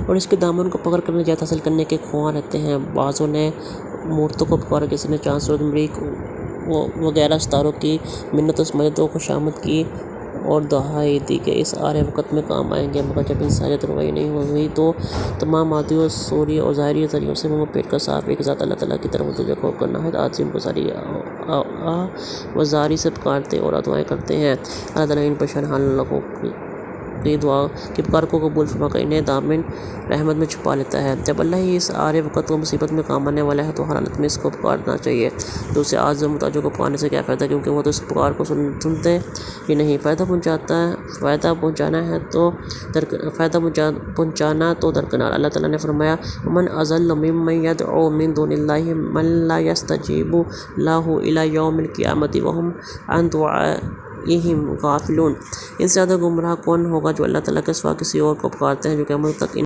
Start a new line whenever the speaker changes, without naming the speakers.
اور اس کے دامن کو پکڑ کر نجات حاصل کرنے کے خواہاں رہتے ہیں۔ بعضوں نے مورتوں کو پکارا، کسی نے چاند، سورج، مریخ وغیرہ ستاروں کی منتوں سمجدوں کو خوشامد کی اور دہائی دی کہ اس آرے وقت میں کام آئیں گے، مگر جب انسانی رہنمائی نہیں ہوئی تو تمام مادی و صوری اور ظاہری ذریعوں سے منہ پیٹ کر صاف ایک ذات اللہ تعالیٰ کی طرف متوجہ ہو کر نہایت عظیم گزاری و زاری سے پکارتے اور دعائیں کرتے ہیں۔ اللہ تعالیٰ ان پریشان حال لوگوں کی دعا کی پکار کو قبول فرما کر انہیں دامن رحمت میں چھپا لیتا ہے۔ جب اللہ ہی اس آرے وقت و مصیبت میں کام آنے والا ہے تو ہر حالت میں اس کو پکارنا چاہیے۔ دوسرے عاجز و محتاجوں کو پکارنے سے کیا فائدہ، کیونکہ وہ تو اس پکار کو سنتے ہی نہیں۔ فائدہ پہنچانا تو درکنار۔ اللہ تعالیٰ نے فرمایا: وَمَنْ أَضَلُّ مِمَّنْ يَدْعُو مِنْ دُونِ اللَّهِ مَنْ لَا يَسْتَجِيبُ لَهُ إِلَىٰ يَوْمِ الْقِيَامَةِ وَهُمْ عَنْ دُعَائِهِمْ غَافِلُونَ۔ اس سے زیادہ گمراہ کون ہوگا جو اللہ تعالیٰ کے سوا کسی اور کو پکارتے ہیں جو قیامت تک